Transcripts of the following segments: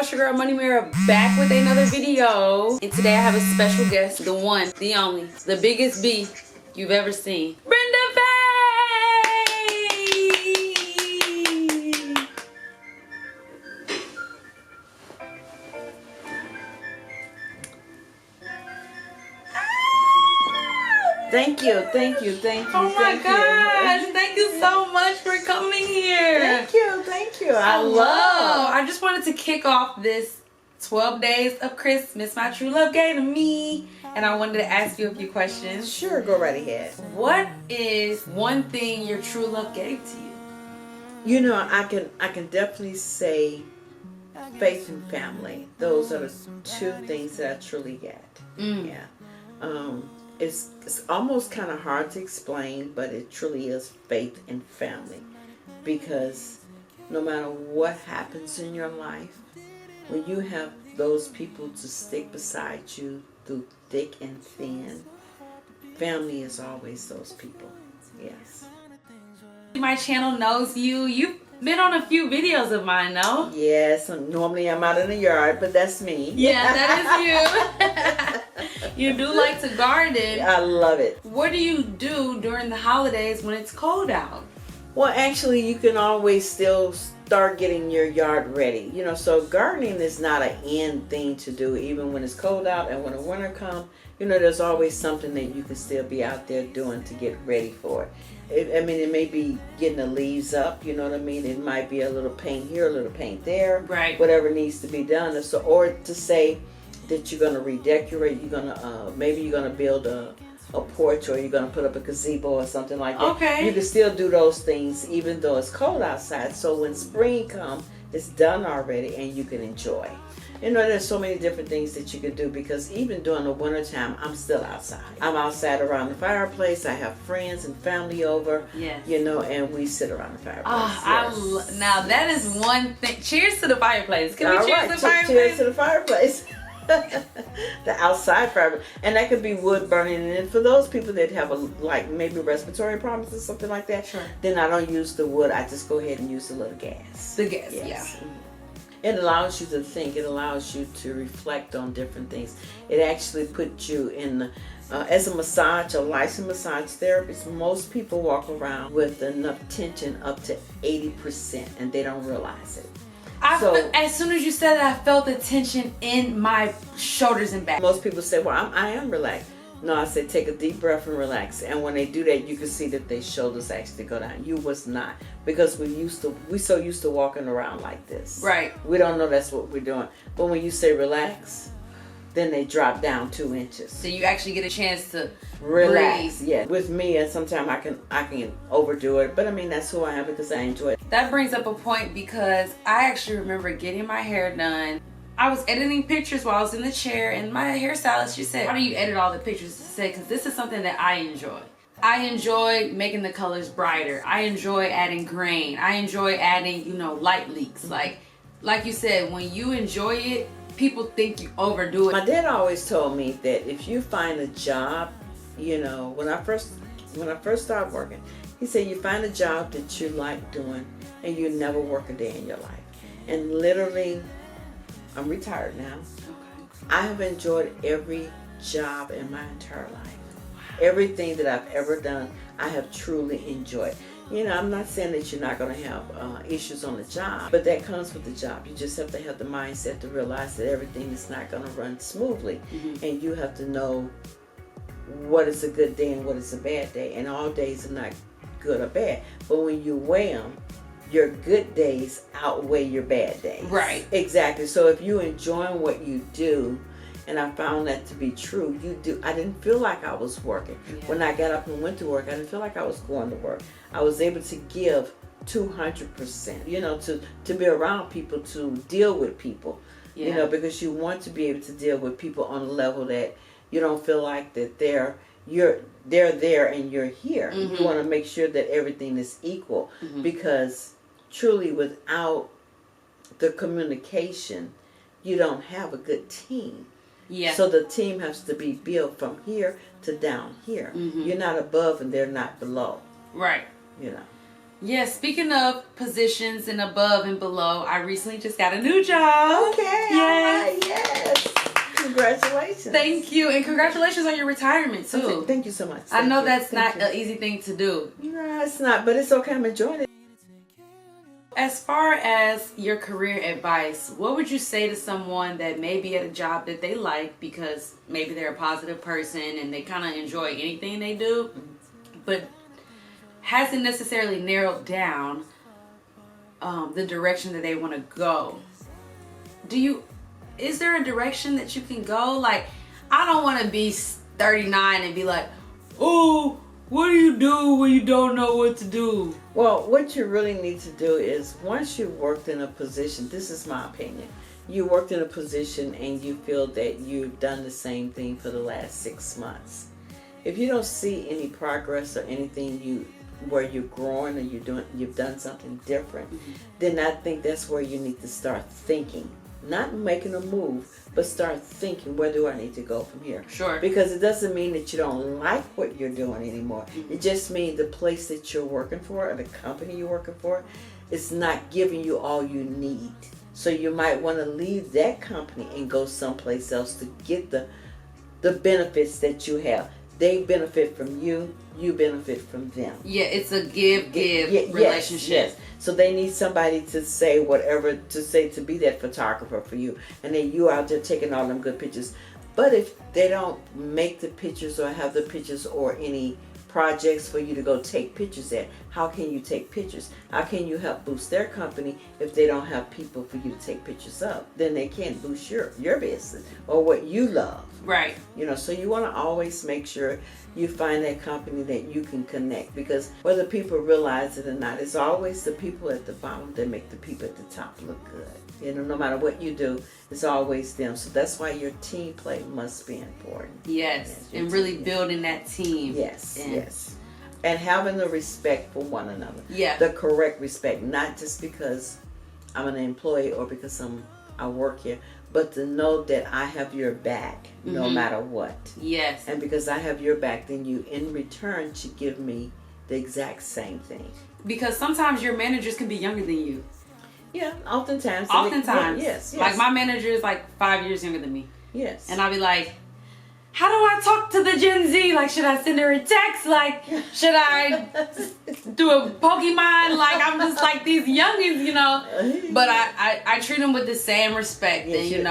it's your girl Money Mirror back with another video. And today I have a special guest, the one, the only, the biggest B you've ever seen. Brenda Faye! Thank you. Oh my gosh, thank you so much for coming here. Thank you. I just wanted to kick off this 12 days of Christmas my true love gave to me. And I wanted to ask you a few questions. Sure, go right ahead. What is one thing your true love gave to you? You know, I can definitely say faith and family. Those are the two things that I truly get. Yeah. It's almost kind of hard to explain, but it truly is faith and family. Because no matter what happens in your life, when you have those people to stick beside you through thick and thin, family is always those people. Yes. My channel knows you. You've been on a few videos of mine, no? Yes. Normally I'm out in the yard, but that's me. Yeah, that is you. You do like to garden. I love it. What do you do during the holidays when it's cold out? Well, actually, you can always still start getting your yard ready. You know, so gardening is not an end thing to do, even when it's cold out and when the winter comes. You know, there's always something that you can still be out there doing to get ready for it. I mean, it may be getting the leaves up, you know what I mean? It might be a little paint here, a little paint there. Right. Whatever needs to be done. So, or to say that you're going to redecorate, you're going to, maybe you're going to build a porch, or you're going to put up a gazebo or something like that. Okay. You can still do those things even though it's cold outside. So when spring comes, it's done already and you can enjoy. You know, there's so many different things that you can do, because even during the wintertime, I'm still outside. I'm outside around the fireplace. I have friends and family over. Yes. You know, and we sit around the fireplace. Now that is one thing. Cheers to the fireplace. Can we All cheers right, to the fireplace? Cheers to the fireplace. The outside fireplace. And that could be wood burning. And for those people that have like maybe respiratory problems or something like that, sure, then I don't use the wood. I just go ahead and use the little gas. The gas, yes. Yeah. It allows you to think. It allows you to reflect on different things. It actually puts you in, as a licensed massage therapist, most people walk around with enough tension up to 80% and they don't realize it. As soon as you said it, I felt the tension in my shoulders and back. Most people say, well, I am relaxed. No, I said take a deep breath and relax. And when they do that, you can see that their shoulders actually go down. You was not, because we so used to walking around like this. Right. We don't know that's what we're doing. But when you say relax, then they drop down 2 inches. So you actually get a chance to relax. breathe. Yeah. With me, and sometimes I can overdo it, but I mean that's who I am because I enjoy it. That brings up a point, because I actually remember getting my hair done. I was editing pictures while I was in the chair, and my hairstylist, she said, "Why do you edit all the pictures?" I said, "Because this is something that I enjoy. I enjoy making the colors brighter. I enjoy adding grain. I enjoy adding, you know, light leaks. Like you said, when you enjoy it, people think you overdo it." My dad always told me that if you find a job, you know, when I first started working, he said you find a job that you like doing and you never work a day in your life. And literally, I'm retired now. Okay. I have enjoyed every job in my entire life. Everything that I've ever done, I have truly enjoyed. You know, I'm not saying that you're not going to have issues on the job, but that comes with the job. You just have to have the mindset to realize that everything is not going to run smoothly. Mm-hmm. And you have to know what is a good day and what is a bad day. And all days are not good or bad. But when you weigh them, your good days outweigh your bad days. Right. Exactly. So if you're enjoying what you do, and I found that to be true, I didn't feel like I was working. Yeah. When I got up and went to work, I didn't feel like I was going to work. I was able to give 200%, you know, to be around people, to deal with people, yeah, you know, because you want to be able to deal with people on a level that you don't feel like that they're there and you're here. Mm-hmm. You want to make sure that everything is equal, mm-hmm, because truly without the communication, you don't have a good team. Yeah. So the team has to be built from here to down here. Mm-hmm. You're not above and they're not below. Right. You know. Yeah, speaking of positions and above and below, I recently just got a new job. Okay. Yes. All right, yes. Congratulations. Thank you. And congratulations on your retirement, too. Thank you so much. I know that's Thank not an easy thing to do. No, it's not, but it's okay. I'm enjoying it. As far as your career advice, what would you say to someone that may be at a job that they like because maybe they're a positive person and they kind of enjoy anything they do, but hasn't necessarily narrowed down the direction that they want to go? Is there a direction that you can go? Like, I don't want to be 39 and be like, oh, what do you do when you don't know what to do? Well, what you really need to do is, once you've worked in a position, this is my opinion, you worked in a position and you feel that you've done the same thing for the last 6 months. If you don't see any progress or anything where you're growing or you've done something different, then I think that's where you need to start thinking. Not making a move, but start thinking, where do I need to go from here? Sure. Because it doesn't mean that you don't like what you're doing anymore. It just means the place that you're working for or the company you're working for is not giving you all you need. So you might want to leave that company and go someplace else to get the benefits that you have. They benefit from you, you benefit from them. Yeah, it's a give relationship. Yes. So they need somebody to say whatever to say, to be that photographer for you, and then you out there taking all them good pictures. But if they don't make the pictures or have the pictures or any projects for you to go take pictures at, how can you take pictures? How can you help boost their company if they don't have people for you to take pictures of? Then they can't boost your business or what you love. Right. So you want to always make sure you find that company that you can connect, because whether people realize it or not, it's always the people at the bottom that make the people at the top look good. No matter what you do, it's always them. So that's why your team play must be important. Yes, and really building that team. Yes, yes. And having the respect for one another. Yeah. The correct respect, not just because I'm an employee or because I work here, but to know that I have your back no matter what. Yes. And because I have your back, then you in return should give me the exact same thing. Because sometimes your managers can be younger than you. Yeah, oftentimes. Yes. Like my manager is like 5 years younger than me. Yes. And I'll be like, how do I talk to the Gen Z? Like, should I send her a text? Like, should I do a Pokemon? Like, I'm just like these youngins, But I treat them with the same respect. Yes, and,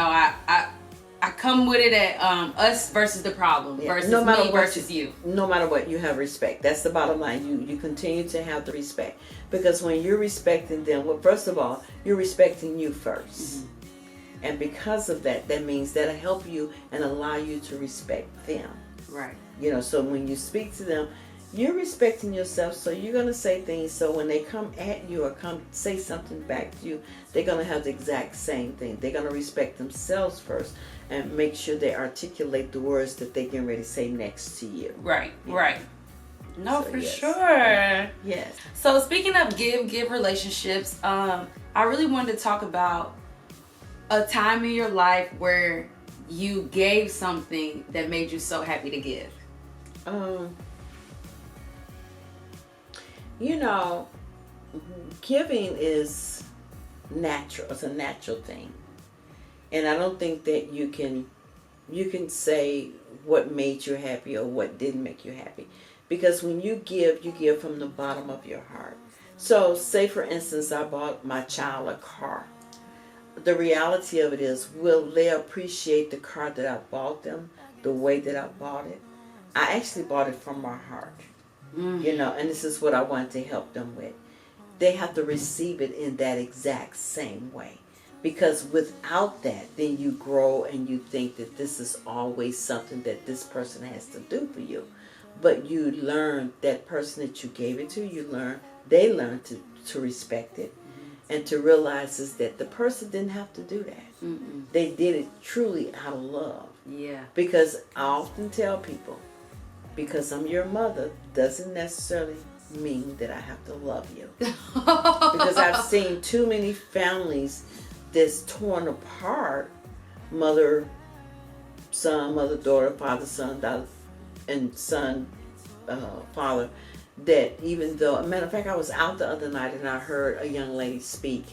I come with it at us versus the problem. Versus me versus you. No matter what, you have respect. That's the bottom line. You continue to have the respect. Because when you're respecting them, well, first of all, you're respecting you first. And because of that, that means that'll help you and allow you to respect them. Right. So when you speak to them, you're respecting yourself, so you're going to say things, so when they come at you or come say something back to you, they're going to have the exact same thing. They're going to respect themselves first and make sure they articulate the words that they get ready to say next to you. Right, right. No, So, for yes. sure. Yes. So speaking of give relationships, I really wanted to talk about a time in your life where you gave something that made you so happy to give. Giving is natural. It's a natural thing. And I don't think that you can say what made you happy or what didn't make you happy. Because when you give from the bottom of your heart. So say for instance, I bought my child a car. The reality of it is, will they appreciate the car that I bought them the way that I bought it? I actually bought it from my heart. And this is what I wanted to help them with. They have to receive it in that exact same way. Because without that, then you grow and you think that this is always something that this person has to do for you. But you learn, that person that you gave it to, they learn to respect it. And to realize is that the person didn't have to do that. They did it truly out of love. Yeah. Because I often tell people, because I'm your mother doesn't necessarily mean that I have to love you. Because I've seen too many families that's torn apart. Mother, son, mother, daughter, father, son, daughter, and son, father. that even though, a matter of fact, I was out the other night and I heard a young lady speak,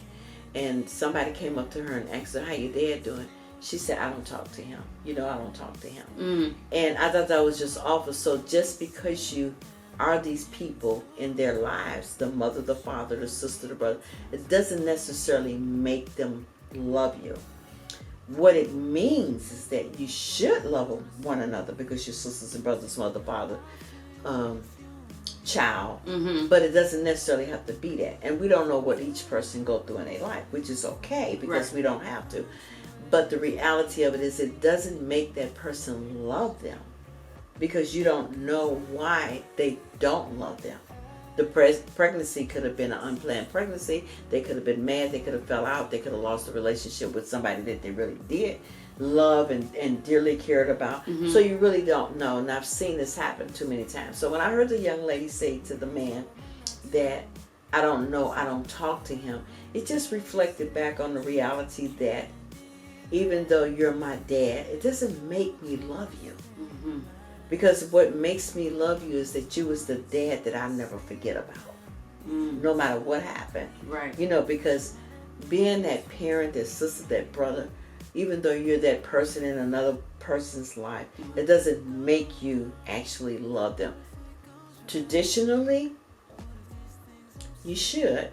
and somebody came up to her and asked her, how your dad doing? She said, I don't talk to him. I don't talk to him. And I thought that was just awful. So just because you are these people in their lives, the mother, the father, the sister, the brother, it doesn't necessarily make them love you. What it means is that you should love one another because you're sisters and brothers, mother, father, child. But it doesn't necessarily have to be that. And we don't know what each person go through in their life, which is okay because we don't have to. But the reality of it is it doesn't make that person love them because you don't know why they don't love them. The pregnancy could have been an unplanned pregnancy. They could have been mad. They could have fell out. They could have lost a relationship with somebody that they really did love and dearly cared about. So you really don't know. And I've seen this happen too many times. So when I heard the young lady say to the man that I don't know, I don't talk to him, it just reflected back on the reality that even though you're my dad, it doesn't make me love you. Because what makes me love you is that you was the dad that I never forget about. No matter what happened. Right. Because being that parent, that sister, that brother, even though you're that person in another person's life, it doesn't make you actually love them. Traditionally, you should,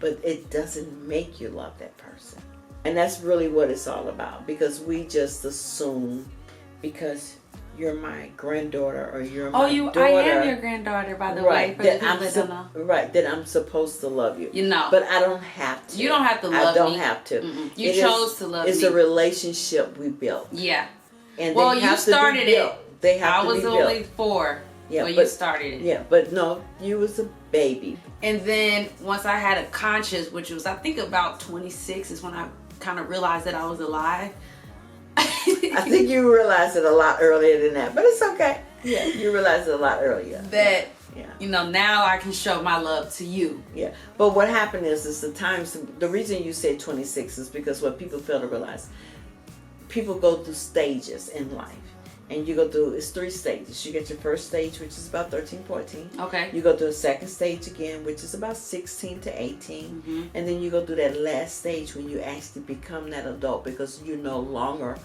but it doesn't make you love that person. And that's really what it's all about, because we just assume because you're my granddaughter or you're my daughter. I am your granddaughter, by the way. For the people that don't know. Right, that I'm supposed to love you. No. But I don't have to. You don't have to love me. I don't have to. You chose to love me. It's a relationship we built. Yeah. And well, you started it. They have to be built. I was only 4 when you started it. Yeah, but no, you was a baby. And then once I had a conscience, which was I think about 26, is when I kind of realized that I was alive. I think you realized it a lot earlier than that, but it's okay. Yeah, you realized it a lot earlier. That, now I can show my love to you. Yeah, but what happened is the reason you said 26 is because what people fail to realize, people go through stages in life. And you go through, it's 3 stages. You get your first stage, which is about 13, 14. Okay. You go through a second stage again, which is about 16 to 18. And then you go through that last stage when you actually become that adult, because you no longer,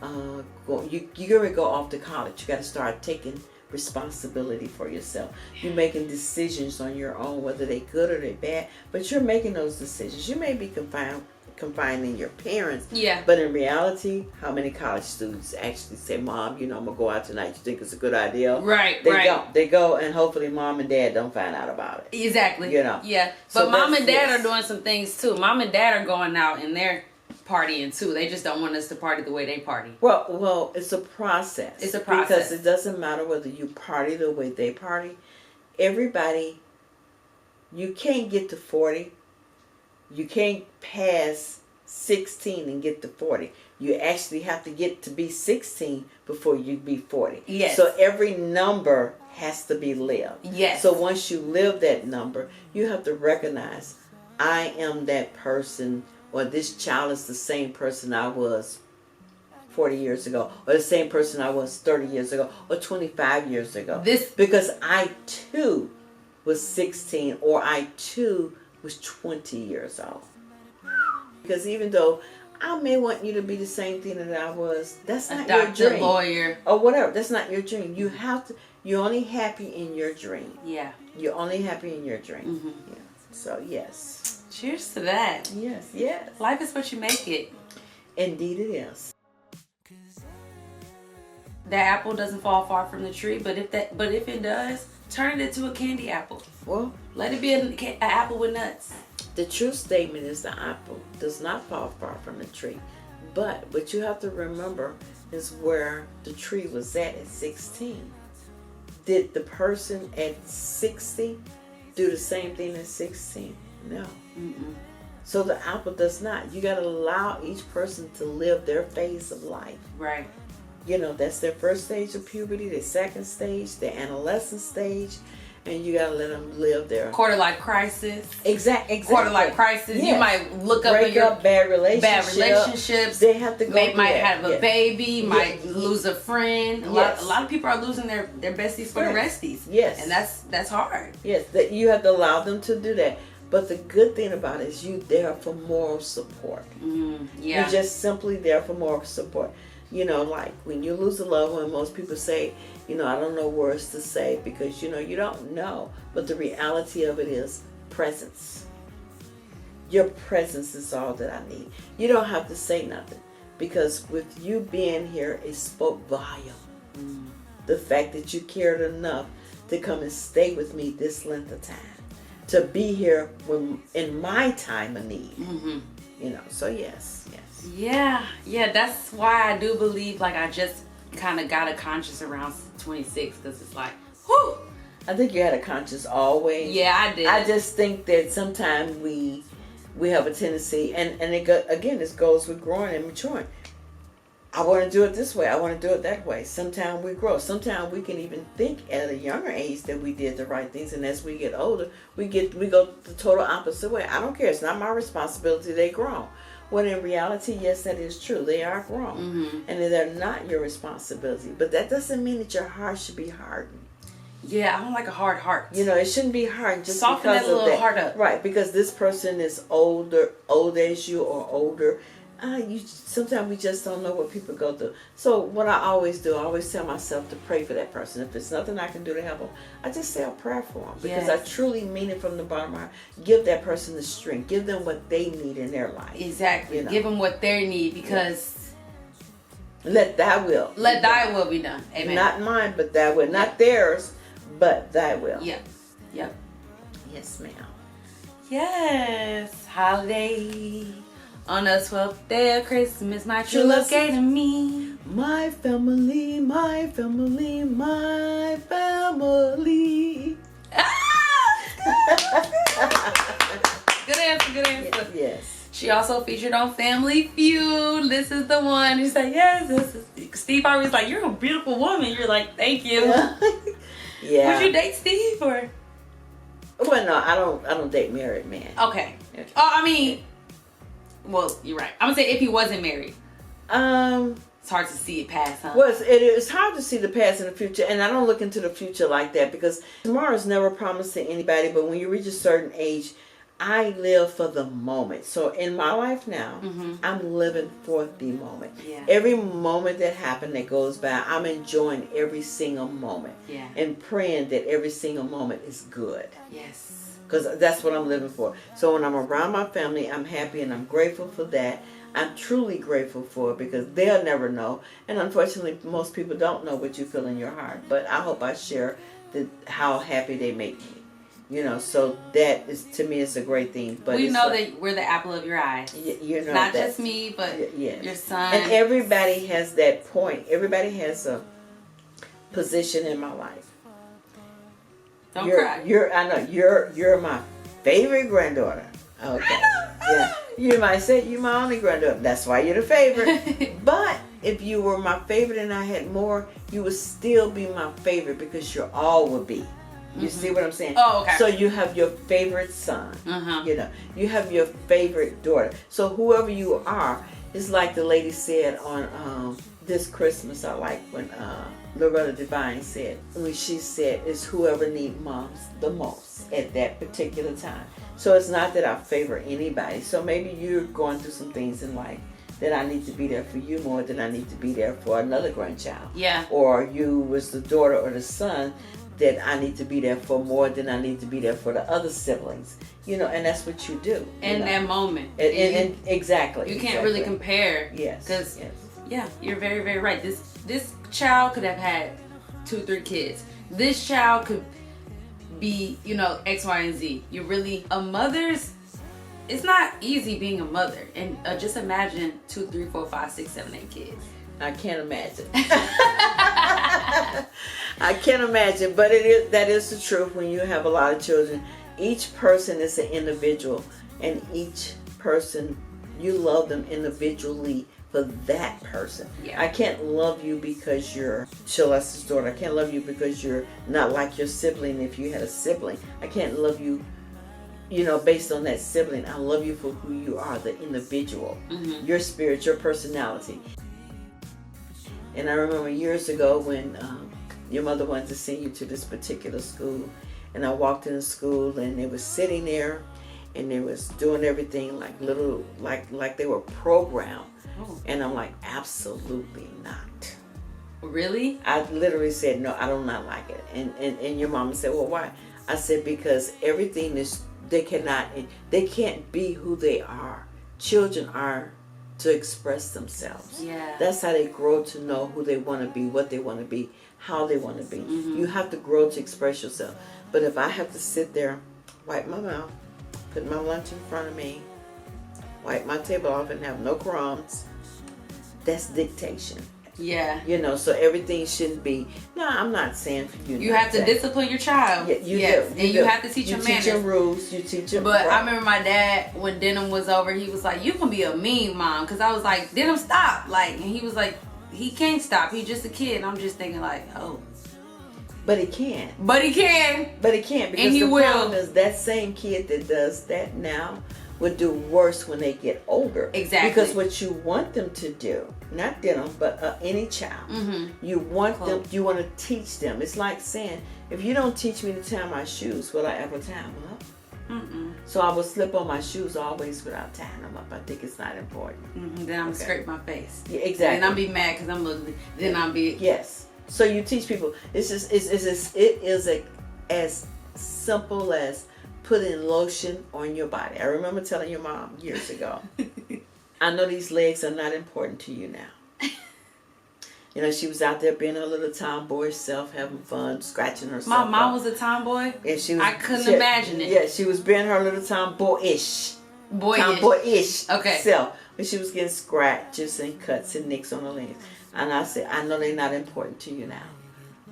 you're going to go off to college. You got to start taking responsibility for yourself. You're making decisions on your own, whether they're good or they're bad, but you're making those decisions. You may be confining your parents. Yeah. But in reality, how many college students actually say, Mom, I'm going to go out tonight. You think it's a good idea? Right, They go, and hopefully Mom and Dad don't find out about it. Exactly. Yeah. But so Mom and Dad are doing some things too. Mom and Dad are going out and they're partying too. They just don't want us to party the way they party. Well, it's a process. It's a process. Because it doesn't matter whether you party the way they party. Everybody, you can't get to 40. You can't pass 16 and get to 40. You actually have to get to be 16 before you be 40. Yes. So every number has to be lived. Yes. So once you live that number, you have to recognize, I am that person, or this child is the same person I was 40 years ago, or the same person I was 30 years ago, or 25 years ago. Because I too was 16, or I too was 20 years old. Because even though I may want you to be the same thing that I was, that's not your dream. Lawyer, or whatever. That's not your dream. You have to. You're only happy in your dream. Yeah. You're only happy in your dream. Yeah. So yes. Cheers to that. Yes. Yes. Life is what you make it. Indeed, it is. That apple doesn't fall far from the tree, but if it does, turn it into a candy apple. Well, let it be an apple with nuts. The true statement is the apple does not fall far from the tree. But what you have to remember is where the tree was at 16. Did the person at 60 do the same thing at 16? No. So the apple does not. You got to allow each person to live their phase of life. Right. That's their first stage of puberty, their second stage, their adolescent stage. and you gotta let them live their quarter life crisis. Exactly. Quarter life crisis. Yes. You might look up break in your up bad relationships. They have to go might through that. have a baby. Might lose a friend. A lot of people are losing their besties for the resties. Yes, and that's hard. Yes, that you have to allow them to do that. But the good thing about it is you there for moral support. Yeah, you're just simply there for moral support. You know, like when you lose a loved one, most people say, you know, I don't know words to say because, you know, you don't know. But the reality of it is presence. Your presence is all that I need. You don't have to say nothing because with you being here, it spoke volume. The fact that you cared enough to come and stay with me this length of time. To be here when in my time of need. You know, so yes. Yeah, that's why I do believe like I just kind of got a conscience around 26 because it's like, whew. I think you had a conscience always. Yeah, I did. I just think that sometimes we have a tendency, and this goes with growing and maturing. I want to do it this way. I want to do it that way. Sometimes we grow. Sometimes we can even think at a younger age that we did the right things, and as we get older, we go the total opposite way. I don't care. It's not my responsibility. They grown. When in reality, yes, that is true. They are grown, and they're not your responsibility. But that doesn't mean that your heart should be hardened. Yeah, I don't like a hard heart. You know, it shouldn't be hard just soften because that little of that. heart up. Right, because this person is old as you or older. Sometimes we just don't know what people go through. So what I always do, I always tell myself to pray for that person. If there's nothing I can do to help them, I just say a prayer for them because I truly mean it from the bottom of my heart. Give that person the strength. Give them what they need in their life. Exactly. You know? Give them what they need because let thy will be done. Amen. Not mine, but thy will. Not theirs, but thy will. Yep. Yes, ma'am. Yes. Holiday. On the 12th day of Christmas, my true love gave to me. My family, my family, my family. Good answer. Yes. She also featured on Family Feud. This is the one. He's like, yes, this is. Steve always like, you're a beautiful woman. You're like, thank you. Yeah. Would you date Steve or? Well, no, I don't date married men. Okay. Oh, I mean. Well, you're right. I'm gonna say if he wasn't married. It's hard to see it pass, huh? Well, it's hard to see the past and the future, and I don't look into the future like that because tomorrow's never promised to anybody. But when you reach a certain age, I live for the moment. So in my life now, I'm living for the moment. Yeah. Every moment that happened that goes by, I'm enjoying every single moment. Yeah. And praying that every single moment is good. Yes. Because that's what I'm living for. So when I'm around my family, I'm happy and I'm grateful for that. I'm truly grateful for it because they'll never know. And unfortunately, most people don't know what you feel in your heart. But I hope I share how happy they make me. You know, so that is, to me, it's a great thing. But we know that we're the apple of your eye. You know, not just me, but your son. And everybody has that point. Everybody has a position in my life. Don't cry. I know you're my favorite granddaughter. Okay. Yeah. You might say you're my only granddaughter. That's why you're the favorite. But if you were my favorite and I had more, you would still be my favorite because you all would be. You see what I'm saying? Oh, okay. So you have your favorite son. You know, you have your favorite daughter. So whoever you are, it's like the lady said on this Christmas. I like when Loretta Devine said, when she said, it's whoever needs moms the most at that particular time. So it's not that I favor anybody. So maybe you're going through some things in life that I need to be there for you more than I need to be there for another grandchild. Yeah. Or you was the daughter or the son that I need to be there for more than I need to be there for the other siblings. You know, and that's what you do. In that moment. And exactly. You can't really compare. Yes. Because, yeah, you're very, very right. This child could have had 2-3 kids. This child could be, you know, X, Y, and Z. You're really a mother's. It's not easy being a mother, and just imagine 2, 3, 4, 5, 6, 7, 8 kids. I can't imagine. I can't imagine, but that is the truth. When you have a lot of children, each person is an individual, and each person, you love them individually for for that person. Yeah. I can't love you because you're Celeste's daughter. I can't love you because you're not like your sibling if you had a sibling. I can't love you, based on that sibling. I love you for who you are, the individual, your spirit, your personality. And I remember years ago when your mother wanted to send you to this particular school, and I walked into school and they was sitting there and they was doing everything like they were programmed. Oh. And I'm like, absolutely not. Really? I literally said, no, I do not like it. And your mama said, well, why? I said, because everything is, they can't be who they are. Children are to express themselves. Yeah. That's how they grow to know who they want to be, what they want to be, how they want to be. You have to grow to express yourself. But if I have to sit there, wipe my mouth, put my lunch in front of me, wipe my table off and have no crumbs, that's dictation. Yeah. So everything shouldn't be. No, I'm not saying for you. You have to discipline your child. Yeah, you yes. do. And you have to teach them manners. You teach them rules. You teach them. But I remember my dad, when Denham was over, he was like, you can be a mean mom. Because I was like, Denham, stop. And he was like, he can't stop. He's just a kid. And I'm just thinking like, oh. But he can. But he can. Because and he the will. problem is that same kid that does that now would do worse when they get older. Exactly. Because what you want them to do, not Denham, but any child, you want them, you want to teach them. It's like saying, if you don't teach me to tie my shoes, will I ever tie them up? So I will slip on my shoes always without tying them up. I think it's not important. Then I'm scrape my face. Yeah, exactly. And I'll be mad because I'm ugly. Then I'll be. Yes. So you teach people. It is as simple as putting lotion on your body. I remember telling your mom years ago, I know these legs are not important to you now. She was out there being her little tomboy self, having fun, scratching herself. My mom was a tomboy. And she was, I couldn't imagine it. Yeah, she was being her little tomboyish. Tomboyish okay. self. But she was getting scratches and cuts and nicks on her legs. And I said, I know they're not important to you now.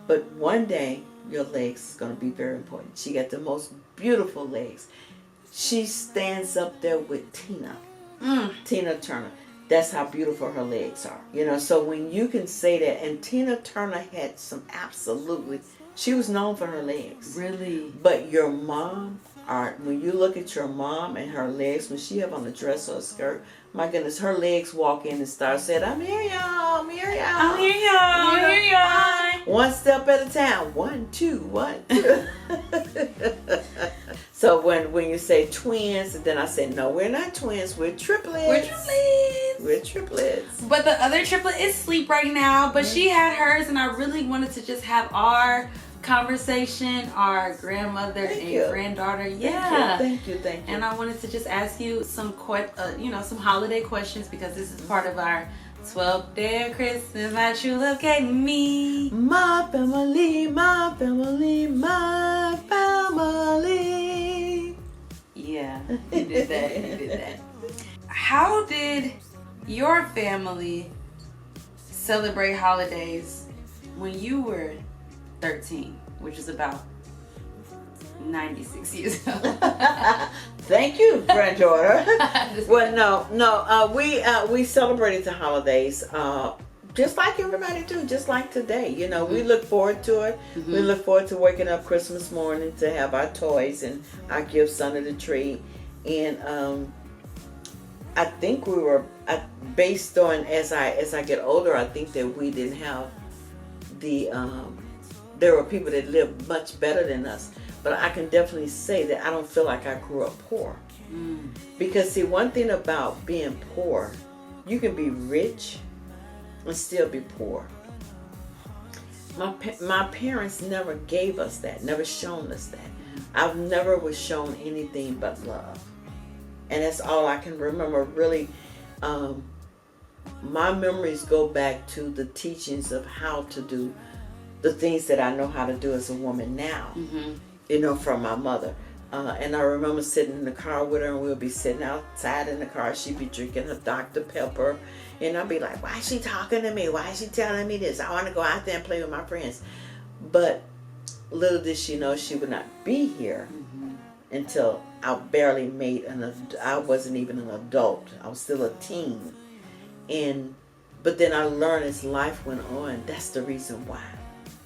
But one day, your legs is going to be very important. She got the most beautiful legs. She stands up there with Tina. Tina Turner. That's how beautiful her legs are. So when you can say that, and Tina Turner had some absolutely, she was known for her legs. Really? But your mom, when you look at your mom and her legs, when she have on a dress or a skirt, my goodness, her legs walk in and start saying, I'm here, y'all. I'm here, y'all. I'm here, y'all. I'm here, y'all. One step at a time. 1, 2, 1, 2. So when you say twins, and then I say, no, we're not twins. We're triplets. We're triplets. But the other triplet is asleep right now. But she had hers, and I really wanted to just have our conversation, our grandmother and granddaughter. Yeah. Thank you. And I wanted to just ask you some some holiday questions, because this is part of our 12th day of Christmas. My true love gave me my family, my family, my family. Yeah, he did that. How did your family celebrate holidays when you were 13, which is about 96 years old? Thank you, granddaughter. Well, no. We celebrated the holidays just like everybody do, just like today. We look forward to it. We look forward to waking up Christmas morning to have our toys and our gifts under the tree. And I think we were based on as I get older. I think that we didn't have the. There were people that lived much better than us. But I can definitely say that I don't feel like I grew up poor. Because see, one thing about being poor, you can be rich and still be poor. My parents never gave us that, never shown us that. I've never was shown anything but love. And that's all I can remember. Really, my memories go back to the teachings of how to do the things that I know how to do as a woman now. From my mother. And I remember sitting in the car with her, and we'll be sitting outside in the car. She'd be drinking her Dr. Pepper. And I'd be like, why is she talking to me? Why is she telling me this? I want to go out there and play with my friends. But little did she know she would not be here until I barely made I wasn't even an adult. I was still a teen. But then I learned as life went on, that's the reason why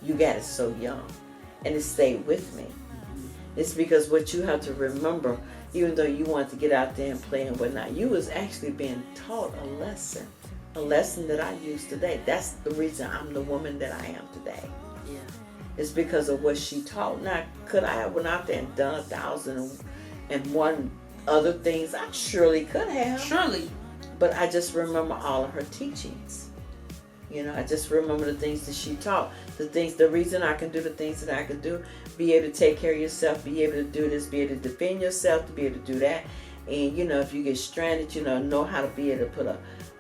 you got it so young, and it stayed with me. It's because what you have to remember, even though you want to get out there and play and whatnot, you was actually being taught a lesson that I use today. That's the reason I'm the woman that I am today. Yeah. It's because of what she taught. Now, could I have went out there and done 1,001 other things? I surely could have. Surely. But I just remember all of her teachings. You know, I just remember the things that she taught. The reason I can do the things that I can do, be able to take care of yourself, be able to do this, be able to defend yourself, to be able to do that. And, you know, if you get stranded, know how to be able to put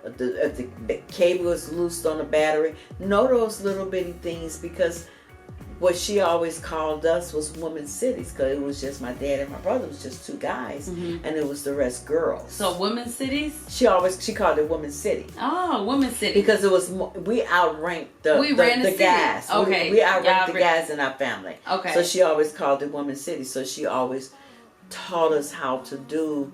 if the cable is loosed on the battery. Know those little bitty things, because what she always called us was woman cities, because it was just my dad and my brother. It was just two guys, and it was the rest girls. So women cities? She called it woman city. Oh, woman city. Because it was we outranked the guys. Okay. We outranked the guys in our family. Okay. So she always called it woman city. So she always taught us how to do.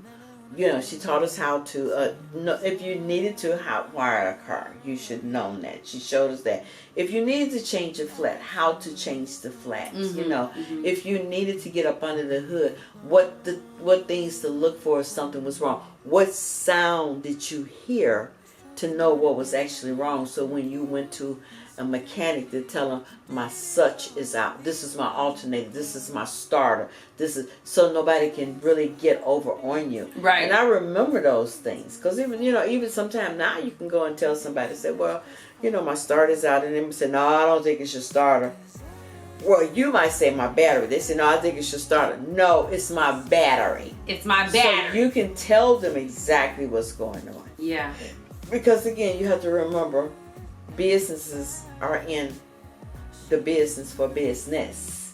You know, she taught us how to, if you needed to wire a car, you should know that. She showed us that. If you needed to change a flat, how to change the flats. You know, if you needed to get up under the hood, what things to look for if something was wrong. What sound did you hear to know what was actually wrong? So when you went to a mechanic to tell them my such is out, this is my alternator, this is my starter, this is, so nobody can really get over on you. Right. And I remember those things, because even sometime now you can go and tell somebody, say, well, my starter's out, and then say, no, I don't think it's your starter. Well, you might say my battery. They say, no, I think it's your starter. No, it's my battery. It's my battery. So you can tell them exactly what's going on. Yeah. Because again, you have to remember, businesses are in the business for business.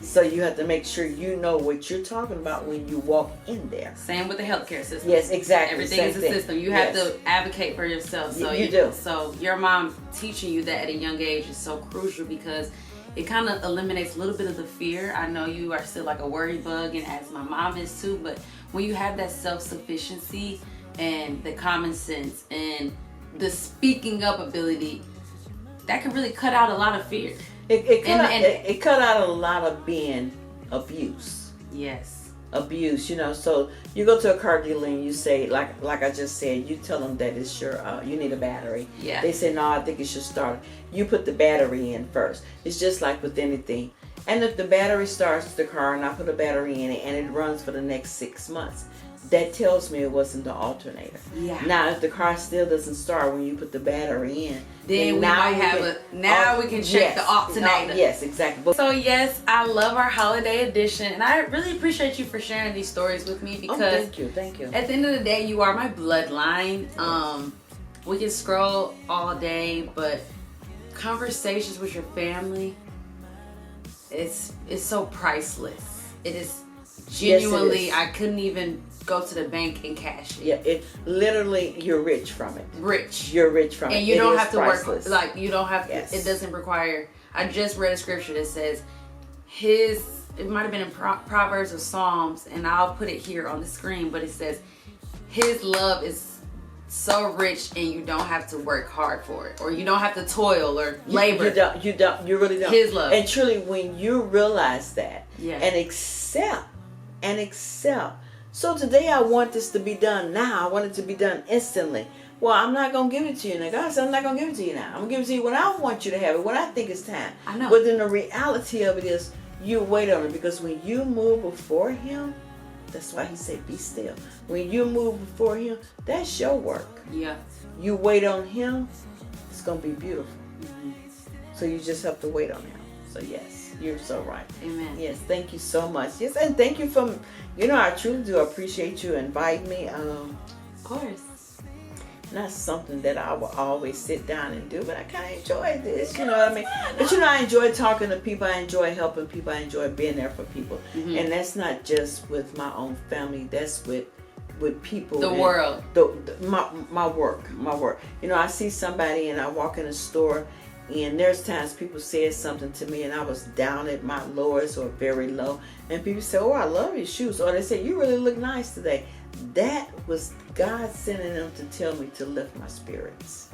So you have to make sure you know what you're talking about when you walk in there. Same with the healthcare system. Yes, exactly. Everything is a system. You have to advocate for yourself. So you do. So your mom teaching you that at a young age is so crucial, because it kind of eliminates a little bit of the fear. I know you are still like a worry bug, and as my mom is too, but when you have that self-sufficiency and the common sense and the speaking up ability, that can really cut out a lot of fear. It cut out a lot of being abuse. Yes. Abuse, so you go to a car dealer and you say, like I just said, you tell them that it's your, you need a battery. Yeah. They say, no, I think it's your starter. You put the battery in first. It's just like with anything. And if the battery starts the car and I put a battery in it and it runs for the next 6 months, that tells me it wasn't the alternator. Yeah. Now, if the car still doesn't start when you put the battery in, then we might have we can check the alternator. Yes, exactly. So yes, I love our holiday edition, and I really appreciate you for sharing these stories with me, because thank you. At the end of the day, you are my bloodline. We can scroll all day, but conversations with your family, it's so priceless. It is genuinely, yes, I couldn't even go to the bank and cash it. Yeah, it literally, you're rich from it. You're rich from it. And you don't have to priceless. work, like, you don't have to, it doesn't require, I just read a scripture that says, it might have been in Proverbs or Psalms, and I'll put it here on the screen, but it says, his love is so rich and you don't have to work hard for it, or you don't have to toil or labor. You really don't. His love. And truly, when you realize that, yeah, and accept. So today I want this to be done now. I want it to be done instantly. Well, I'm not going to give it to you now. God said, I'm not going to give it to you now. I'm going to give it to you when I want you to have it, when I think it's time. I know. But then the reality of it is, you wait on it, because when you move before him, that's why he said, be still. When you move before him, that's your work. Yeah. You wait on him, it's going to be beautiful. So you just have to wait on him. So yes, you're so right. Amen. Yes, thank you so much. Yes, and thank you for, I truly do appreciate you inviting me. Of course. Not something that I will always sit down and do, but I kind of enjoy this, you know what I mean? But I enjoy talking to people, I enjoy helping people, I enjoy being there for people. And that's not just with my own family, that's with people. The world. My work. I see somebody and I walk in a store, and there's times people said something to me and I was down at my lowest or very low, and people say, oh, I love your shoes, or they say, you really look nice today. that was God sending them to tell me to lift my spirits.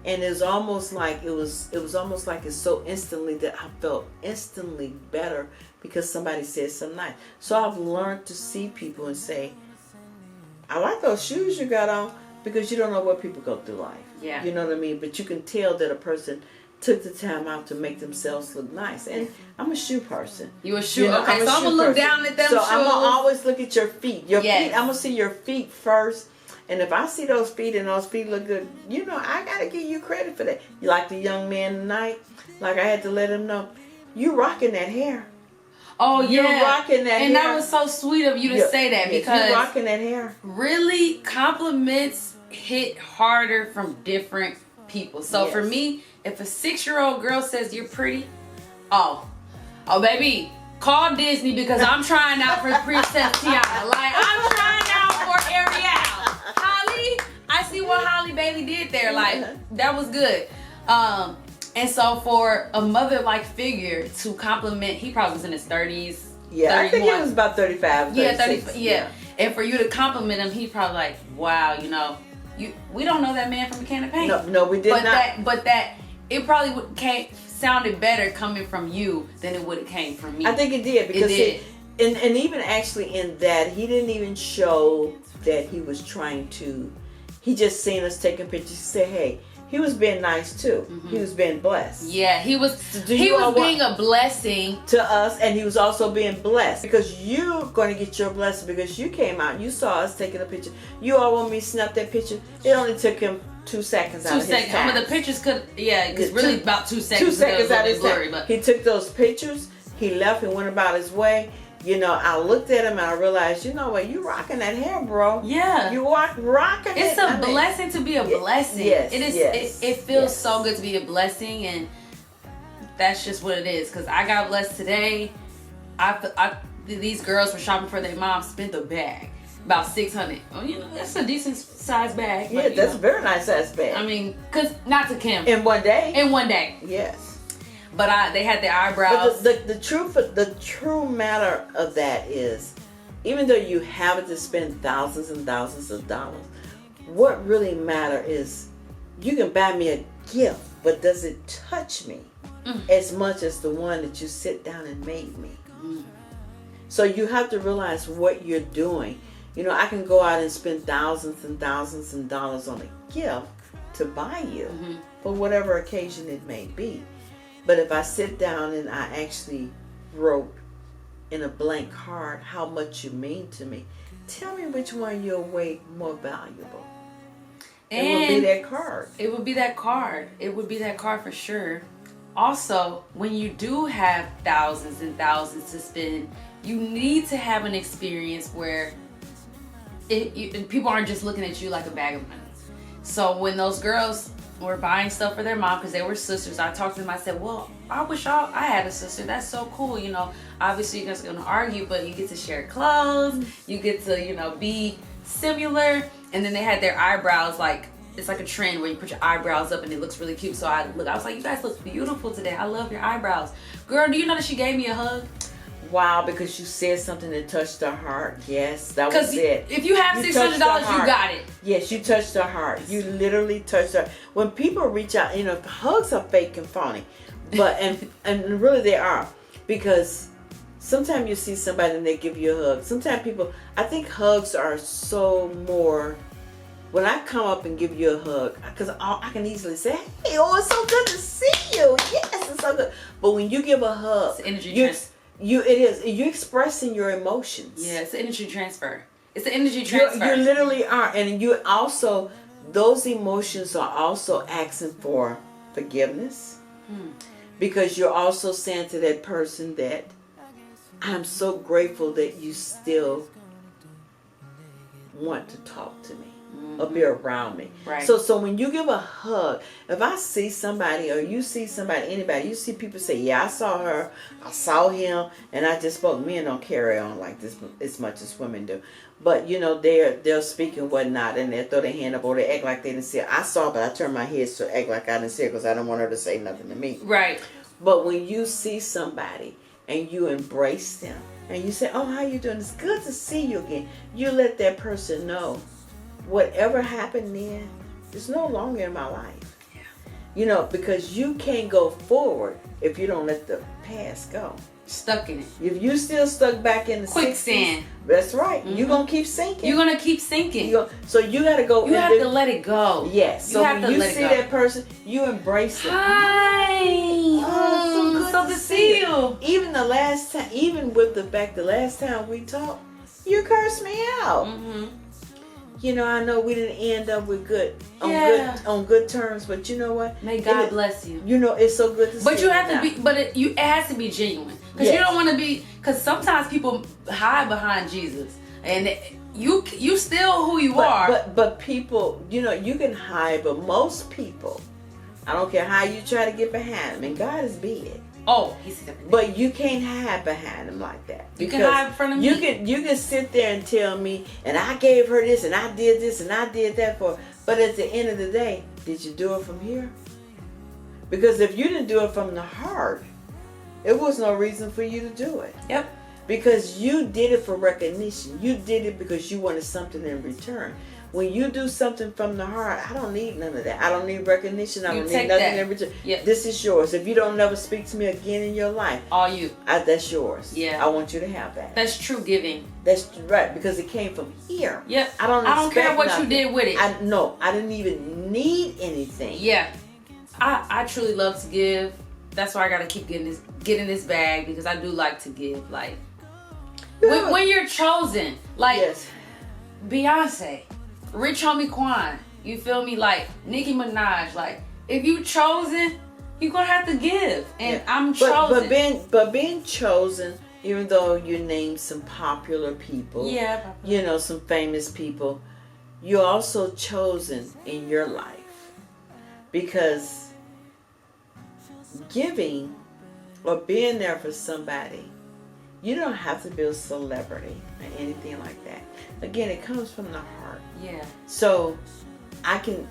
And it was almost like it's so instantly that I felt instantly better because somebody said something nice. So I've learned to see people and say, I like those shoes you got on, because you don't know what people go through life. Yeah. You know what I mean? But you can tell that a person took the time out to make themselves look nice. And I'm a shoe person. You a shoe? You know, okay, so I'm going to look down at them shoes. So I'm going to always look at your feet. Your Yes. feet, I'm going to see your feet first. And if I see those feet and those feet look good, you know, I got to give you credit for that. You like the young man tonight? Like I had to let him know, you rocking that hair. Oh, yeah. You're rocking that hair. And that was so sweet of you to say that, because you're rocking that hair. Really, compliments hit harder from different people. So for me, if a 6-year-old girl says you're pretty, oh baby, call Disney, because I'm trying out for Princess Tiana. Like, I'm trying out for Ariel. Holly, I see what Holly Bailey did there. Like, that was good. And so for a mother-like figure to compliment, he probably was in his 30s. Yeah, 31. I think he was about 35, 36. Yeah, 30. Yeah. And for you to compliment him, he probably like, wow, you know, we don't know that man from a can of paint. No, we did not. But it probably sounded better coming from you than it would have came from me. I think it did, because and even actually in that, he didn't even show that he was trying to. He just seen us taking pictures. He said, hey. He was being nice too. Mm-hmm. He was being blessed. Yeah, he was being a blessing to us, and he was also being blessed, because you're going to get your blessing, because you came out, you saw us taking a picture. You all want me to snap that picture. It only took him 2 seconds out of his time. I mean, the pictures it's really about 2 seconds. 2 seconds out of his blurry, time. But he took those pictures. He left and went about his way. You know, I looked at him and I realized, you know what, you rocking that hair, bro. Yeah. You rocking it. It's a blessing to be a blessing. Yes, it is. Yes, it feels so good to be a blessing, and that's just what it is. Because I got blessed today. These girls were shopping for their mom, spent the bag. About $600. Well, you know, that's a decent sized bag. Yeah, but, that's a very nice sized bag. I mean, because not to Kim. In one day? In one day. Yes. But they had their eyebrows. But the true matter of that is, even though you have to spend thousands and thousands of dollars, what really matters is, you can buy me a gift, but does it touch me as much as the one that you sit down and made me? So you have to realize what you're doing. You know, I can go out and spend thousands and thousands of dollars on a gift to buy you for whatever occasion it may be. But if I sit down and I actually wrote in a blank card how much you mean to me, tell me which one you're way more valuable. And it would be that card. It would be that card. It would be that card for sure. Also, when you do have thousands and thousands to spend, you need to have an experience where people aren't just looking at you like a bag of money. So when those girls were buying stuff for their mom because they were sisters, I talked to them. I said, well, I wish I had a sister. That's so cool. You know, obviously you're just going to argue, but you get to share clothes. You get to, you know, be similar. And then they had their eyebrows, like, it's like a trend where you put your eyebrows up and it looks really cute. So I was like, you guys look beautiful today. I love your eyebrows. Girl, do you know that she gave me a hug? Wow, because you said something that touched her heart. Yes, that was it. If you have $600, you got it. Yes, you touched her heart. You literally touched her. When people reach out, you know, hugs are fake and phony, but and really they are, because sometimes you see somebody and they give you a hug. Sometimes I think hugs are so more. When I come up and give you a hug, because I can easily say, hey, oh, it's so good to see you. Yes, it's so good. But when you give a hug, it's energy transfer. You're expressing your emotions. Yeah, it's an energy transfer. It's an energy transfer. You literally are. And you also, those emotions are also asking for forgiveness. Because you're also saying to that person that, I'm so grateful that you still want to talk to me or be around me. Right. So when you give a hug, if I see somebody or you see somebody, anybody, you see people say, yeah, I saw her, I saw him, and I just spoke. Men don't carry on like this as much as women do. But, you know, they'll speak and whatnot, and they'll throw their hand up or they act like they didn't see it. I saw it, but I turned my head to act like I didn't see it because I don't want her to say nothing to me. Right. But when you see somebody and you embrace them. And you say, oh, how you doing? It's good to see you again. You let that person know whatever happened then is no longer in my life. Yeah. You know, because you can't go forward if you don't let the past go. Stuck in it. If you still stuck back in the quicksand, 60s, that's right. Mm-hmm. You're going to keep sinking. You're going to keep sinking. So you got to go. You have to let it go. Yes. So when you see that person, you embrace it. Hi. Oh, so good to see you. Even the last time, even with the fact the last time we talked, you cursed me out. Mm-hmm. You know, I know we didn't end up with on good terms, but you know what? May God bless you. You know, it's so good to see you. But you have to be, it has to be genuine. Because you don't want to be, because sometimes people hide behind Jesus. And you still who you are. But people, you know, you can hide, but most people, I don't care how you try to get behind them, and God is big. Oh, he's different. But you can't hide behind him like that. You can hide in front of me. You can sit there and tell me, and I gave her this, and I did this, and I did that for her. But at the end of the day, did you do it from here? Because if you didn't do it from the heart, it was no reason for you to do it. Yep. Because you did it for recognition. You did it because you wanted something in return. When you do something from the heart, I don't need none of that. I don't need recognition. I don't need nothing in return. Yep. This is yours. If you don't never speak to me again in your life, all you. That's yours. Yeah. I want you to have that. That's true giving. That's right, because it came from here. Yep. I don't care what nothing. you did with it. I didn't even need anything. Yeah. I truly love to give. That's why I gotta keep getting this bag, because I do like to give. Like when you're chosen, like yes. Beyonce, Rich Homie Quan, you feel me? Like Nicki Minaj, like if you chosen, you're gonna have to give. And yeah. I'm chosen. But being chosen, even though you named some popular people, yeah, you know, some famous people, you're also chosen in your life, because giving or being there for somebody, you don't have to be a celebrity or anything like that. Again, it comes from the heart. Yeah. So I can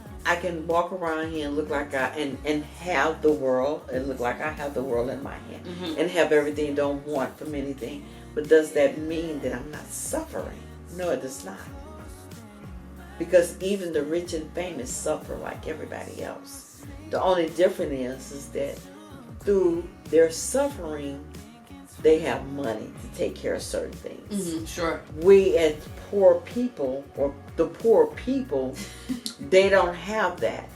walk around here and look like and have the world, and look like I have the world in my hand, mm-hmm. and have everything, don't want from anything. But does that mean that I'm not suffering? No, it does not. Because even the rich and famous suffer like everybody else. The only difference is that through their suffering, they have money to take care of certain things. Mm-hmm, sure. We as poor people, or the poor people, they don't have that.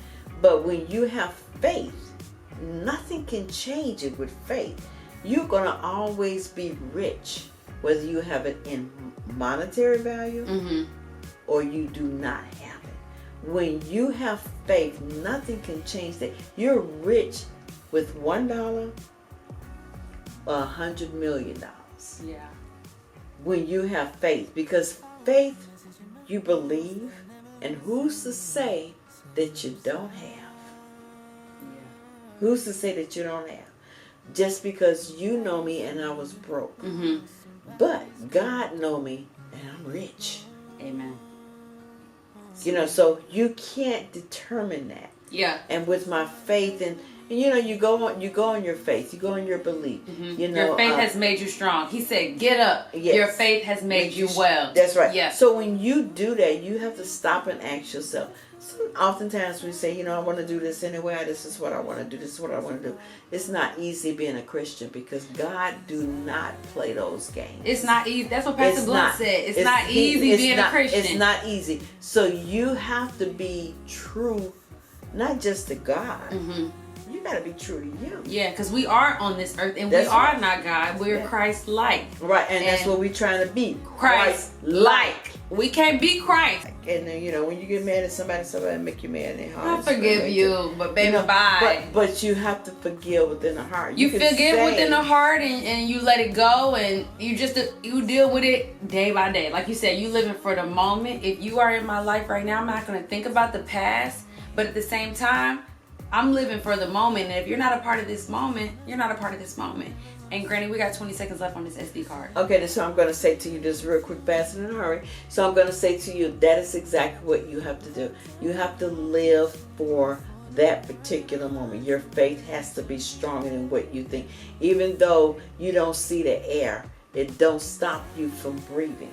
But when you have faith, nothing can change it with faith. You're going to always be rich, whether you have it in monetary value mm-hmm. or you do not have it. When you have faith, nothing can change that. You're rich with $1 or $100 million. Yeah. When you have faith, because faith, you believe, and who's to say that you don't have? Yeah. Who's to say that you don't have? Just because you know me and I was broke. Mm-hmm. But God know me and I'm rich. Amen. You know, so you can't determine that. Yeah. And with my faith, and you know, you go on your faith, you go on your belief. Mm-hmm. You know, your faith has made you strong. He said, "Get up." Yes. Your faith has made you well. That's right. Yeah. So when you do that, you have to stop and ask yourself. Oftentimes we say, you know, I want to do this anyway. This is what I want to do. This is what I want to do. It's not easy being a Christian, because God do not play those games. It's not easy. That's what Pastor Blunt said. It's not easy being a Christian. It's not easy. So you have to be true, not just to God. Mm-hmm. You got to be true to you. Yeah, because we are on this earth, and that's we are not God. We're Christ-like. Right, and that's what we're trying to be. Christ-like. We can't be Christ. And then, you know, when you get mad at somebody make you mad in their heart. I forgive you, but baby, bye. But you have to forgive within the heart. You forgive within the heart, and you let it go, and you deal with it day by day. Like you said, you living for the moment. If you are in my life right now, I'm not going to think about the past, but at the same time, I'm living for the moment. And if you're not a part of this moment, you're not a part of this moment. And granted, we got 20 seconds left on this SD card. Okay, so I'm going to say to you this real quick, fast and in a hurry. So I'm going to say to you, that is exactly what you have to do. You have to live for that particular moment. Your faith has to be stronger than what you think. Even though you don't see the air, it don't stop you from breathing.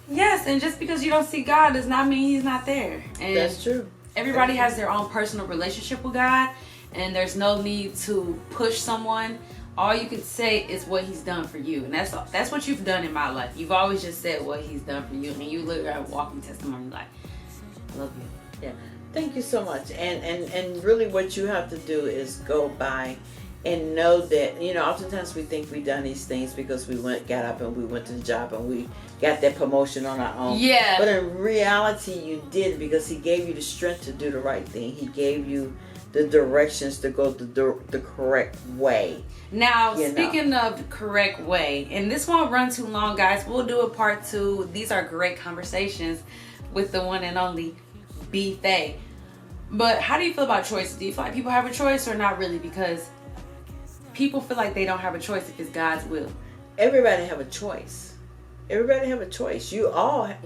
Yes, and just because you don't see God does not mean He's not there. And that's true. Everybody has their own personal relationship with God, and there's no need to push someone. All you can say is what He's done for you, and that's what you've done in my life. You've always just said what He's done for you, and you look at a walking testimony like, I love you. Yeah, thank you so much. And really, what you have to do is go by and know that, oftentimes we think we've done these things because got up and we went to the job and we got that promotion on our own. Yeah. But in reality, you did, because He gave you the strength to do the right thing. He gave you the directions to go the correct way. Now, speaking of correct way, and this won't run too long, guys. We'll do a part 2. These are great conversations with the one and only B. Faye. But how do you feel about choices? Do you feel like people have a choice or not really? Because people feel like they don't have a choice if it's God's will. Everybody have a choice. Everybody have a choice. So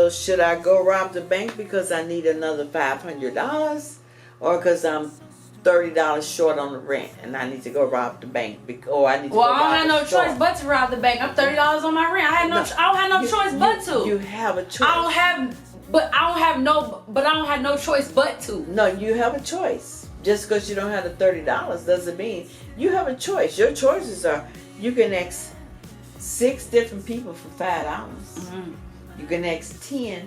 should I go rob the bank because I need another $500? Or because I'm $30 short on the rent and I need to go rob the bank? I don't have no choice but to rob the bank. I'm $30 on my rent. I don't have no choice but to. You have a choice. I don't have no choice but to. No, you have a choice. Just because you don't have the $30 doesn't mean you have a choice. Your choices are, you can ask 6 different people for $5. Mm-hmm. You can ask 3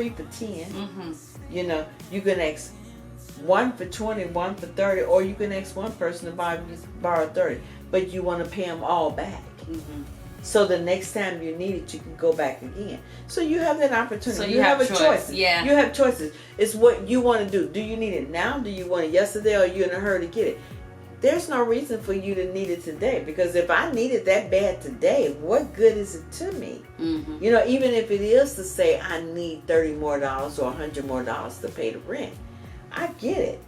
for 10. Mm-hmm. You can ask 1 for 20, 1 for 30, or you can ask one person to borrow 30, but you want to pay them all back. Mm-hmm. So the next time you need it, you can go back again. So you have that opportunity. So you have a choice. Yeah. You have choices. It's what you want to do. Do you need it now? Do you want it yesterday? Or are you in a hurry to get it? There's no reason for you to need it today, because if I need it that bad today, what good is it to me? Mm-hmm. Even if it is to say I need $30 more or $100 more to pay the rent, I get it.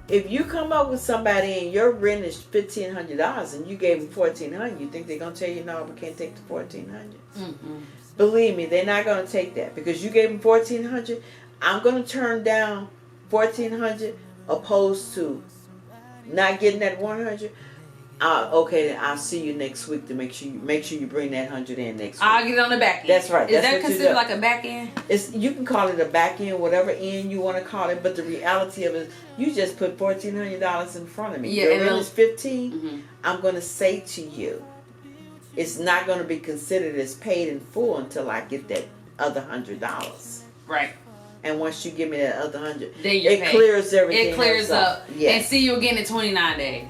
If you come up with somebody and your rent is $1,500 and you gave them $1,400, you think they're gonna tell you no, we can't take the $1,400? Mm-hmm. Believe me, they're not gonna take that, because you gave them $1,400. I'm gonna turn down $1,400 opposed to not getting that $100. Okay, then I'll see you next week to make sure you bring that $100 in next week. I'll get on the back end. That's right. Is that considered like a back end? You can call it a back end, whatever end you want to call it, but the reality of it is you just put $1,400 in front of me. Yeah, your rent is $15. Mm-hmm. I'm going to say to you, it's not going to be considered as paid in full until I get that other $100. Right. And once you give me that other $100, then it clears everything. It clears up. Yes. And see you again in 29 days.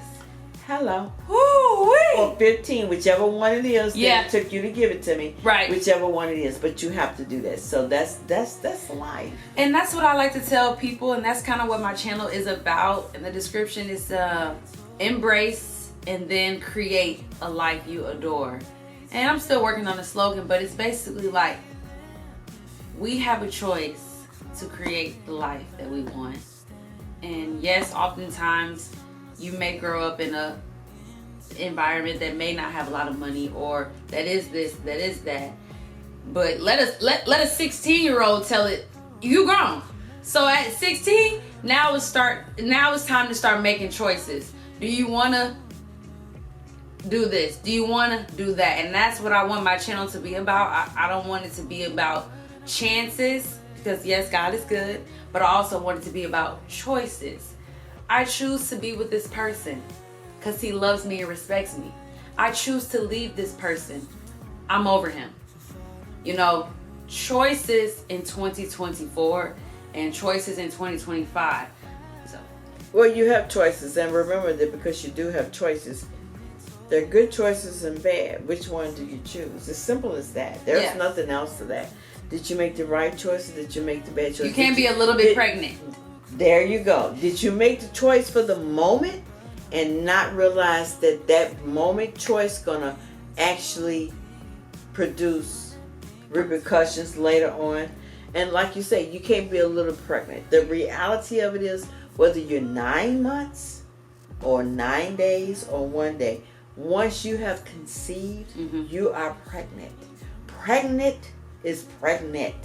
Hello. Woo-wee. Or 15, whichever one it is that it took you to give it to me. Right. Whichever one it is, but you have to do that. So that's life. And that's what I like to tell people, and that's kind of what my channel is about. In the description is embrace and then create a life you adore. And I'm still working on the slogan, but it's basically like we have a choice to create the life that we want. And yes, oftentimes you may grow up in a environment that may not have a lot of money, or that is this, that is that. But let a 16-year-old tell it, you grown. So at 16, now it's time to start making choices. Do you wanna do this? Do you wanna do that? And that's what I want my channel to be about. I don't want it to be about chances, because yes, God is good, but I also want it to be about choices. I choose to be with this person because he loves me and respects me. I choose to leave this person. I'm over him. Choices in 2024 and choices in 2025. So, well, you have choices, and remember that because you do have choices, there are good choices and bad. Which one do you choose? As simple as that. There's nothing else to that. Did you make the right choices? Did you make the bad choices? You can't be a little bit pregnant. There you go. Did you make the choice for the moment and not realize that moment choice gonna actually produce repercussions later on? And like you say, you can't be a little pregnant. The reality of it is, whether you're 9 months or 9 days or 1 day, once you have conceived, you are pregnant. Pregnant is pregnant.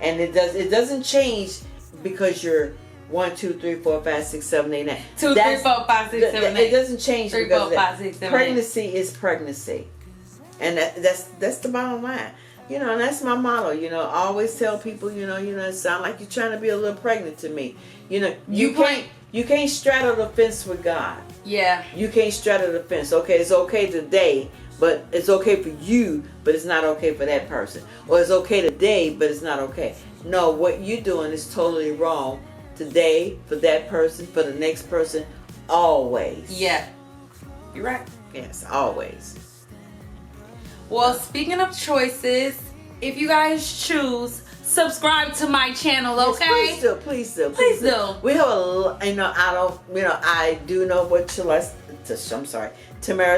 And it doesn't change because you're 1, 2, 3, 4, 5, 6, 7, 8, 9. 2, 3, 4, 5, 6, 7, 8. It doesn't change 3, because 4, 5, 6, 7, pregnancy is pregnancy, and that's the bottom line. You know, and that's my motto. You know, I always tell people, you know, it sounds like you're trying to be a little pregnant to me. You know, you can't straddle the fence with God. Yeah. You can't straddle the fence. Okay, it's okay today, but it's okay for you, but it's not okay for that person. Or it's okay today, but it's not okay. No, what you're doing is totally wrong. Today, for that person, for the next person, always. Yeah. You're right. Yes, always. Well, speaking of choices, if you guys choose, subscribe to my channel, okay? Yes, please do. We have I do know what Timara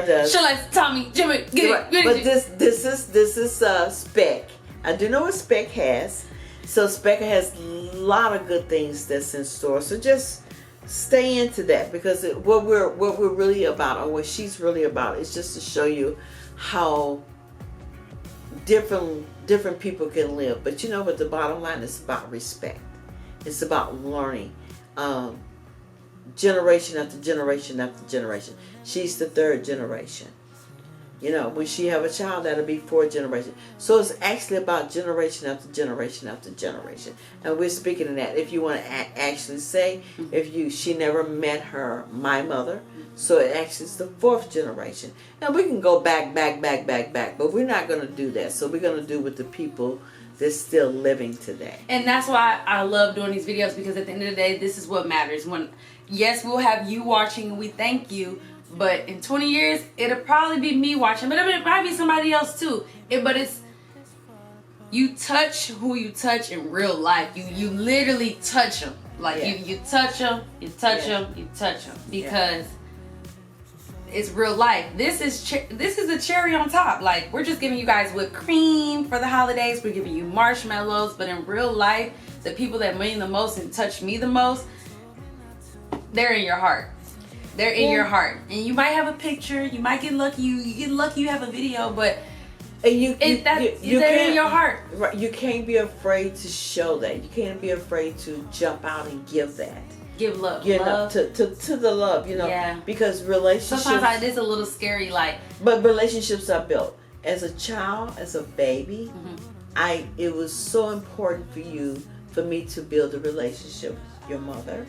does. Tommy, Jimmy, get it. But this is Spec. I do know what Spec has. So Spec has a lot of good things that's in store. So just stay into that, because what we're really about, or what she's really about, is just to show you how different people can live. But you know what, the bottom line is about respect. It's about learning. Generation after generation after generation. She's the 3rd generation. You know, when she have a child, that'll be 4th generation. So it's actually about generation after generation after generation. And we're speaking of that. If you want to actually say, she never met my mother, so it actually is the 4th generation. And we can go back, but we're not going to do that. So we're going to do with the people that's still living today. And that's why I love doing these videos, because at the end of the day, this is what matters. Yes, we'll have you watching and we thank you. But in 20 years, it'll probably be me watching. But it might be somebody else too. But it's, you touch who you touch in real life. You literally touch them. Like you touch them, you touch them, you touch them. Because it's real life. This is a cherry on top. Like, we're just giving you guys whipped cream for the holidays. We're giving you marshmallows. But in real life, the people that mean the most and touch me the most, they're in your heart. They're in your heart. And you might have a picture. You might get lucky. You get lucky you have a video. But they're in your heart. Right. You can't be afraid to show that. You can't be afraid to jump out and give that. Give love. Love. To the love, you know. Yeah. Because relationships. Sometimes it is a little scary, like. But relationships are built. As a child, as a baby, it was so important for me to build a relationship with your mother.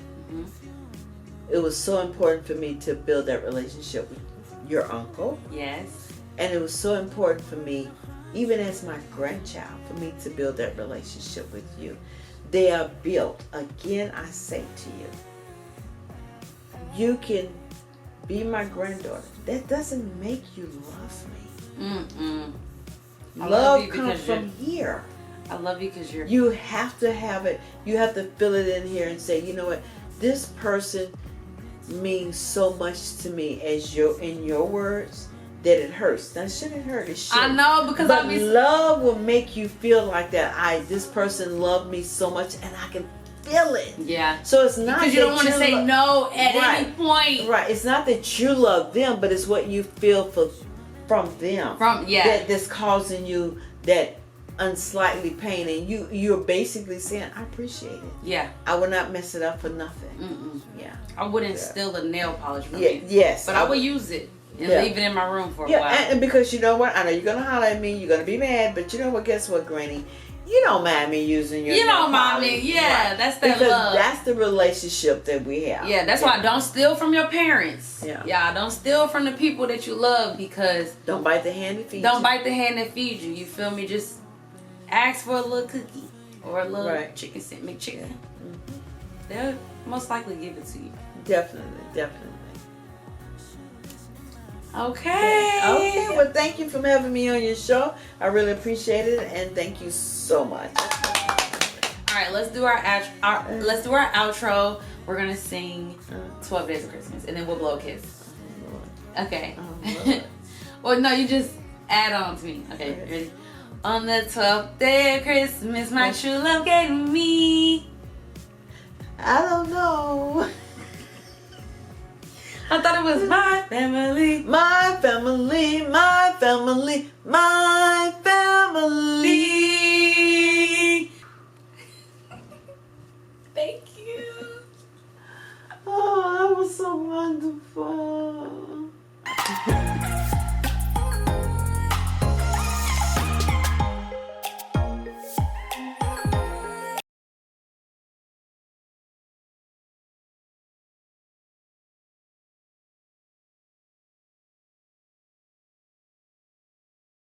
It was so important for me to build that relationship with your uncle. Yes. And it was so important for me, even as my grandchild, for me to build that relationship with you. They are built. Again, I say to you, you can be my granddaughter. That doesn't make you love me. Love comes from here. I love you because You have to have it. You have to fill it in here and say, you know what? This person means so much to me, in your words, that it hurts. That shouldn't hurt. It should. I know, because love will make you feel like that. This person loved me so much, and I can feel it. Yeah. So it's not because you don't want to say no at any point. Right. It's not that you love them, but it's what you feel from them. That's causing you that unslightly pain, and you're basically saying, I appreciate it. Yeah. I would not mess it up for nothing. Yeah. I wouldn't steal a nail polish from you. Yes. But I would use it and leave it in my room for a while. And because you know what? I know you're going to holler at me. You're going to be mad. But you know what? Guess what, Granny? You don't mind me using your nail polish. You don't mind me. Yeah. Right. That's that because love. That's the relationship that we have. Yeah. That's why don't steal from your parents. Yeah. Yeah. Don't steal from the people that you love, because don't bite the hand that feeds you. Don't bite the hand that feeds you. You feel me? Just ask for a little cookie or a little chicken McChicken. They'll most likely give it to you. Definitely. Okay. Well, thank you for having me on your show. I really appreciate it, and thank you so much. All right, let's do our outro. We're gonna sing 12 Days of Christmas, and then we'll blow a kiss. Okay. Well, no, you just add on to me. Okay, ready? On the 12th day of Christmas, my true love gave me. I don't know. I thought it was my family. My family, my family, my family. Thank you. Oh, that was so wonderful.